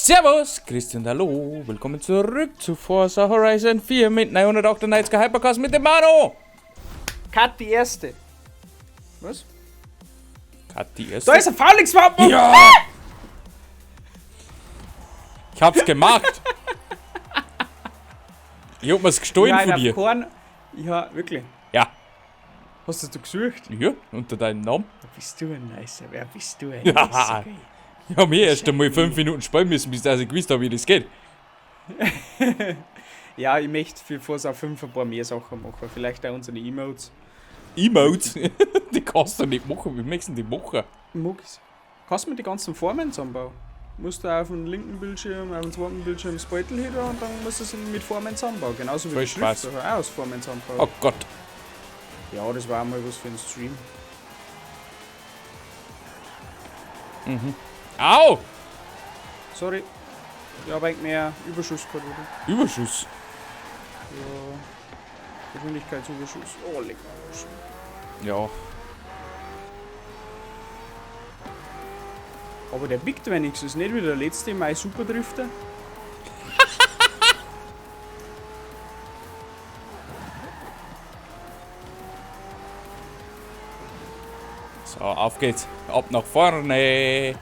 Servus, Christian, hallo, willkommen zurück zu Forza Horizon 4 mit 998 Hypercars mit dem Mano. Cut die erste. Was? Cut die erste. Da ist ein Faulix-Wappen! Ja! Ich hab's gemacht. Ich hab mir's gestohlen von dir. Ja, wirklich. Ja. Hast du das gesucht? Ja, unter deinem Namen. Bist du ein Nicer? Wer bist du ein Ja. Nicer? Ich hab mir erst einmal 5 Minuten spielen müssen, bis ich gewusst habe, wie das geht. Ja, ich möchte für Forza 5 ein paar mehr Sachen machen. Vielleicht auch unsere Emotes. Emotes? Die kannst du nicht machen. Wie möchtest du die machen? Mucks. Kannst du mir die ganzen Formen zusammenbauen? Musst du auf dem linken Bildschirm, auf dem zweiten Bildschirm das Beutel hin und dann musst du es mit Formen zusammenbauen. Genauso wie Voll die Spaß. Schrift auch aus Formen zusammenbauen. Oh Gott. Ja, das war auch mal was für einen Stream. Au! Sorry. Ich habe eigentlich mehr Überschuss gehabt, oder? Überschuss. Ja. Geschwindigkeitsüberschuss. Oh, lecker. Ja. Aber der biegt wenigstens nicht wie der letzte Mai Superdrifter. So, auf geht's. Ab nach vorne.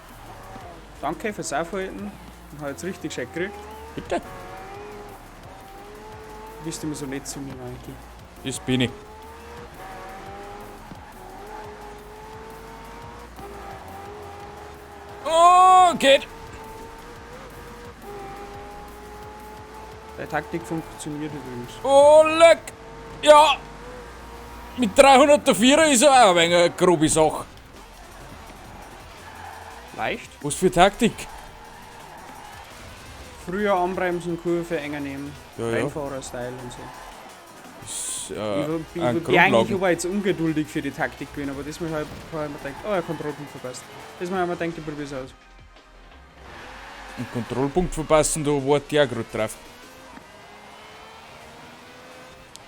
Danke fürs Aufhalten. Ich habe jetzt richtig schön gekriegt. Bitte. Du bist immer so nett zu mir, Mikey. Das bin ich. Oh, geht. Deine Taktik funktioniert übrigens. Oh, leck. Ja. Mit 304er ist er auch ein wenig eine grobe Sache. Leicht. Was für Taktik? Früher anbremsen, Kurve enger nehmen. Ja, ja. Rennfahrer-Style und so. Ist, Ich bin ein eigentlich Grundlagen. aber jetzt ungeduldig für die Taktik gewesen, aber das Mal habe ich mir gedacht, oh, er Kontrollpunkt verpasst. Das Mal habe ich mir gedacht, ich probiere es aus. Einen Kontrollpunkt verpassen, da warte ich auch gerade drauf.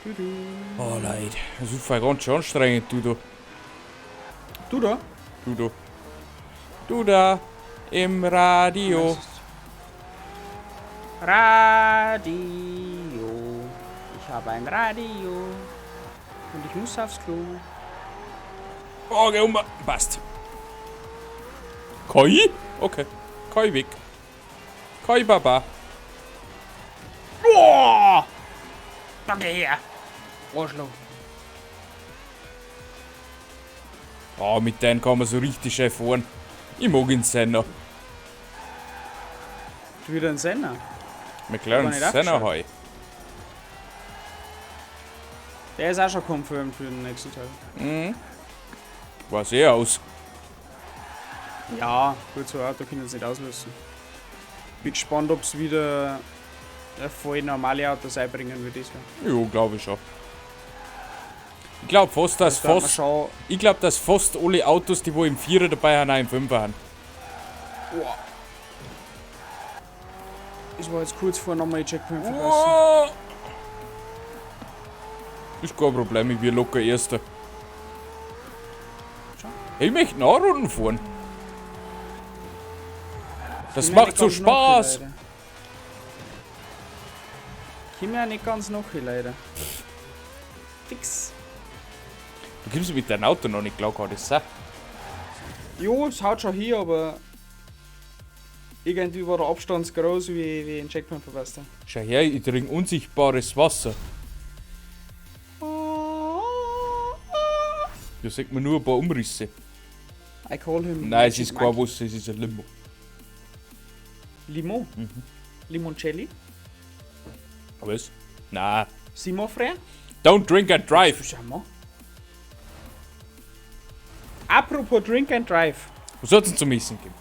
Tudu. Oh, Leute. Das ist voll ganz schön anstrengend, du da. Du da? Du da. Du da. Im Radio. Radio. Ich habe ein Radio. Und ich muss aufs Klo. Oh, geh um. Passt. Kai? Okay. Kai weg. Kai Baba. Oh! Danke her. Arschloch. Oh, mit denen kann man so richtig schön fahren. Ich mag ihn Senna. Du wieder ein Senna. McLaren Hab ich nicht Senna aufgeschaut. heu. Der ist auch schon confirmed für den nächsten Teil. War sehr aus. Ja, gut, so ein Auto können sie nicht auslösen. Bin gespannt, ob es wieder voll normale Autos einbringen wie das. Jo, glaube ich schon. Ich glaube fast, dass dass fast alle Autos, die wo im 4er dabei haben, auch im 5er haben. Wow. Ich war jetzt kurz vor nochmal die Checkpoint verpassen. Oh. Ist kein Problem, ich bin locker Erster. Hey, ich möchte Nachrunden fahren. Das Ich bin ja macht nicht so ganz Spaß. noch, leider. Ich bin ja nicht ganz noch hier, leider. Fix. Du kommst mit deinem Auto noch nicht klar, kann das sein? Jo, es haut schon hier, aber irgendwie war der Abstand so groß wie ein Checkpoint verpasst habe. Schau her, ich trinke unsichtbares Wasser. Da sieht man nur ein paar Umrisse. I call him. Nein, es ist kein Wasser, es ist ein Limo. Limo? Limoncelli? Was? Nein. Simon Frère? Don't drink and drive. Schau mal. Apropos Drink and Drive. Was hat's denn zum Essen gegeben?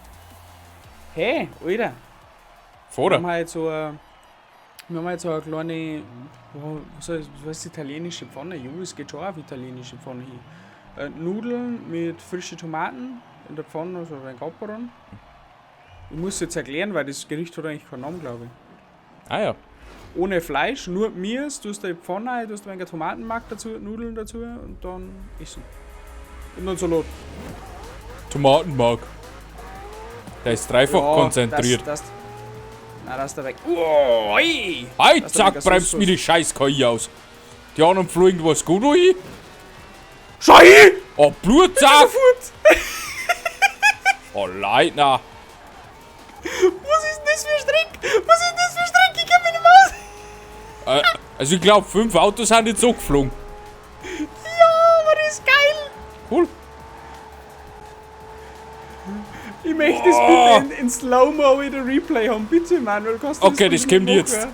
Hey, Alter. Wir Vorder? haben halt so eine kleine, was ist italienische Pfanne? Jo, es geht schon auf italienische Pfanne hin. Nudeln mit frischen Tomaten in der Pfanne, also ein Gaperon. Ich muss jetzt erklären, weil das Gericht hat eigentlich keinen Namen, glaube ich. Ah ja. Ohne Fleisch, nur Mirs, du hast da die Pfanne rein, du hast ein wenig Tomatenmark dazu, Nudeln dazu und dann essen. Und dann Salat. Tomatenmark. Der ist dreifach konzentriert. Na, da ist der weg. Oh, ey. Hey, zack, bremst mir die scheiß KI aus. Die anderen fliegen was gut rein. Schei! Oh, Blutzack! Oh, Leitner. Was ist denn das für ein Strick? Was ist denn das für ein Strick? Ich kenn mich nicht mehr aus. Also ich glaube, 5 Autos sind jetzt so geflogen. Ja, aber das ist geil. Cool. Ich möchte das bitte in Slow-Mo in der Replay haben. Bitte, Manuel. Kannst du Okay, das kommt jetzt.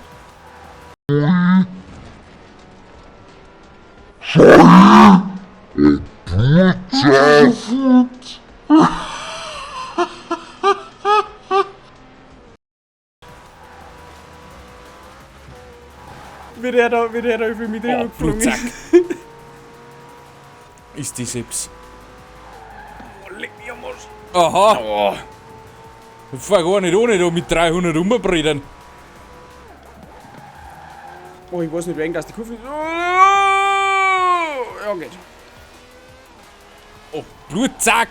Wie der da über mich drüber geflogen Blutzack. ist. Ist die Sips. Oh, leck mich am Arsch. Aha. Oh. Ich fahr gar nicht ohne da mit 300 rumbrennen. Oh, ich weiß nicht, wegen dass die Kurve. Oh, ja, geht. Oh, Blutzack.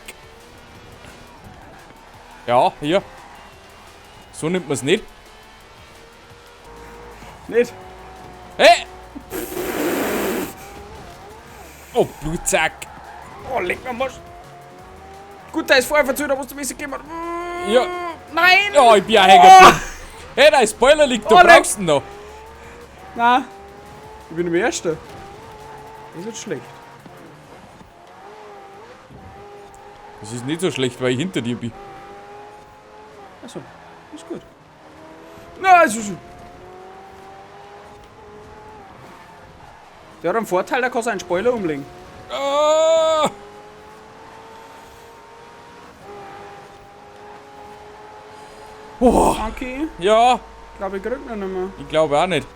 Ja, hier. So nimmt man es nicht. Nicht? Hey! Oh, Blutzack. Oh, leck mich am Arsch. Gut, da ist vorher verzögert, da musst du ein bisschen gehen. Ja. Nein! Ja, ich bin ja hängen geblieben. Hey, dein Spoiler liegt da, Oh, brauchst du ihn noch. Nein. Ich bin der Erste. Das ist jetzt schlecht. Das ist nicht so schlecht, weil ich hinter dir bin. Achso, ist gut. Na, ist schon. Der hat einen Vorteil, der kann seinen Spoiler umlegen. Ah! Oh, Okay. ja, Ich glaube, ich krieg noch nicht mehr. ich glaube auch nicht.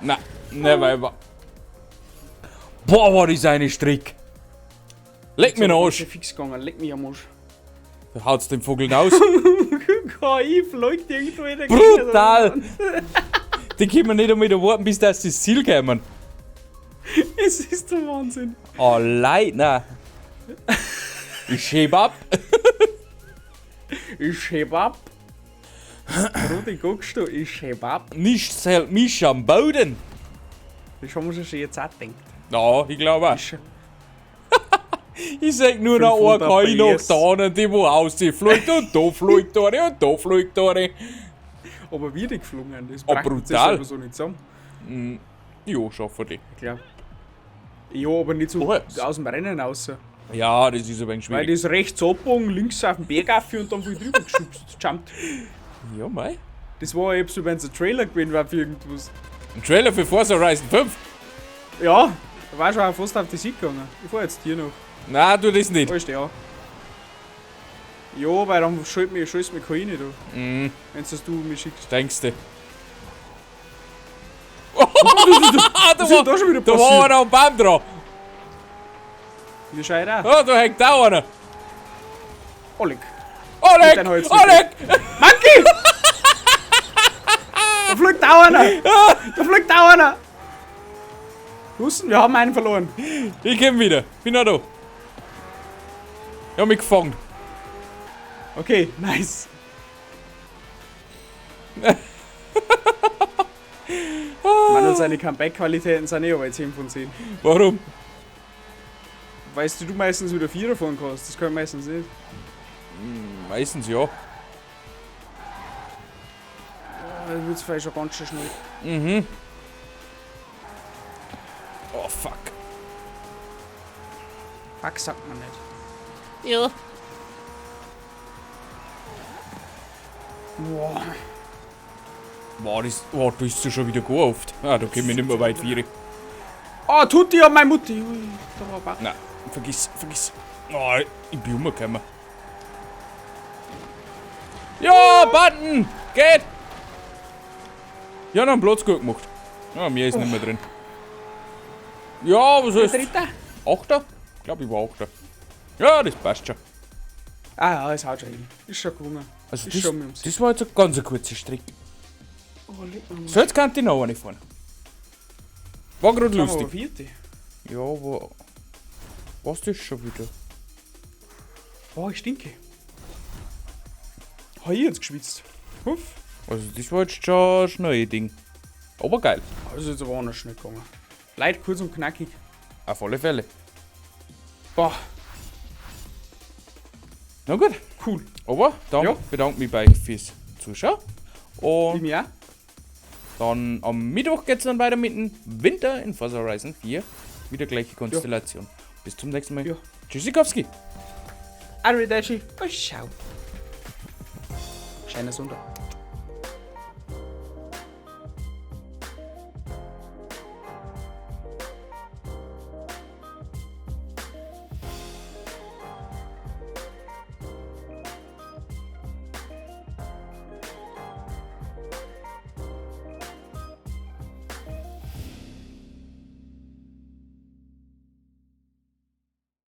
Na, never ever. Boah, war das eine Strick. Leck mir den Arsch. Fix gegangen, leck mich am Arsch. Da haut's den Vogel aus. KI fliegt irgendwo in der Brutal. Die können nicht einmal da warten, bis das Ziel kommen. Es ist der Wahnsinn. Oh, Leitner. Ich schieb ab. Ich schäb ab. Rudi, guckst du, ich schäb ab. Nichts hält mich am Boden. Das haben wir schon jetzt auch gedacht. Ja, ich glaube auch. Ist- Ich sag nur noch 500 ein KI nach PS. da und die wo aussieht, und da fliegt eine und da fliegt eine. Aber wie die geflogen haben, das Oh, bracht uns brutal. selber so nicht zusammen. Jo, schaffen die. Ich glaube. Ja, aber nicht so Oh, jetzt. aus dem Rennen raus. Ja, das ist ein wenig Weil schwierig. das rechts abbogen, links auf den Berg auf und dann wieder drüber geschubst, jumpt. Ja, mei. Das war eben so, wenn es ein Trailer gewesen wäre für irgendwas. Ein Trailer für Forza Horizon 5? Ja, da war schon auch fast auf die Sieg gegangen. Ich fahr jetzt hier noch. Nein, tu das nicht. Alles ja. Ja, weil dann schulst mir keine nicht an. Mhm, Wenn es das du mir schickst. denkst du. Was ist denn da schon wieder Da war passiert? einer am Baum dran. Wie scheit auch. Oh, da hängt auch einer. Oleg. Oleg! den Holz Oleg! Monkey! Da fliegt auch einer! Da fliegt auch einer! Husten, wir haben einen verloren. Ich komm wieder. Bin noch da. Ich hab mich gefangen. Okay, nice. Mann, und seine Comeback-Qualitäten sind eh aber 10 von 10. Warum? Weißt du meistens wieder 4 davon kannst? Das kann ich meistens nicht. Meistens ja. Das wird vielleicht schon ganz schön schnell. Mhm. Oh, fuck. Fuck sagt man nicht. Ja. Boah. Boah, du bist du schon wieder gehofft. Ah, da können wir nicht mehr weit vieren. Oh, Tutti und meine Mutti. Ui, da war Bach. Nein, vergiss. Oh, ich bin umgekommen. Ja, Button! Geht! Ja, noch einen Platz gut gemacht. Ja, mir ist nicht mehr drin. Ja, was ist? Dritter? Achter? Ich glaube, ich war Achter. Ja, das passt schon. Ah ja, es haut schon hin. Ist schon gewonnen. Also Ist schon mit dem Sieg. das war jetzt ein ganz kurzer Strick. Oh, leg mal. So, jetzt kann ich noch eine fahren. War gerade Lustig. lustig. Vierte. Ja, aber... Was ist schon wieder? Oh, ich stinke. Oh, hier jetzt geschwitzt. Huff. Also, das war jetzt schon ein neues Ding. Aber geil. Das ist jetzt aber auch noch schnell gegangen. Leicht kurz und knackig. Auf alle Fälle. Boah, Na gut. cool. Aber dann Ja. bedanke ich mich bei euch fürs Zuschauen. Ich Und mir auch. dann am Mittwoch geht es dann weiter mit dem Winter in Forza Horizon 4. Wieder gleiche Konstellation. Bis zum nächsten Mal. Ja. Tschüssikowski. Arrivederci. Oh, ciao. Schöner Sonntag.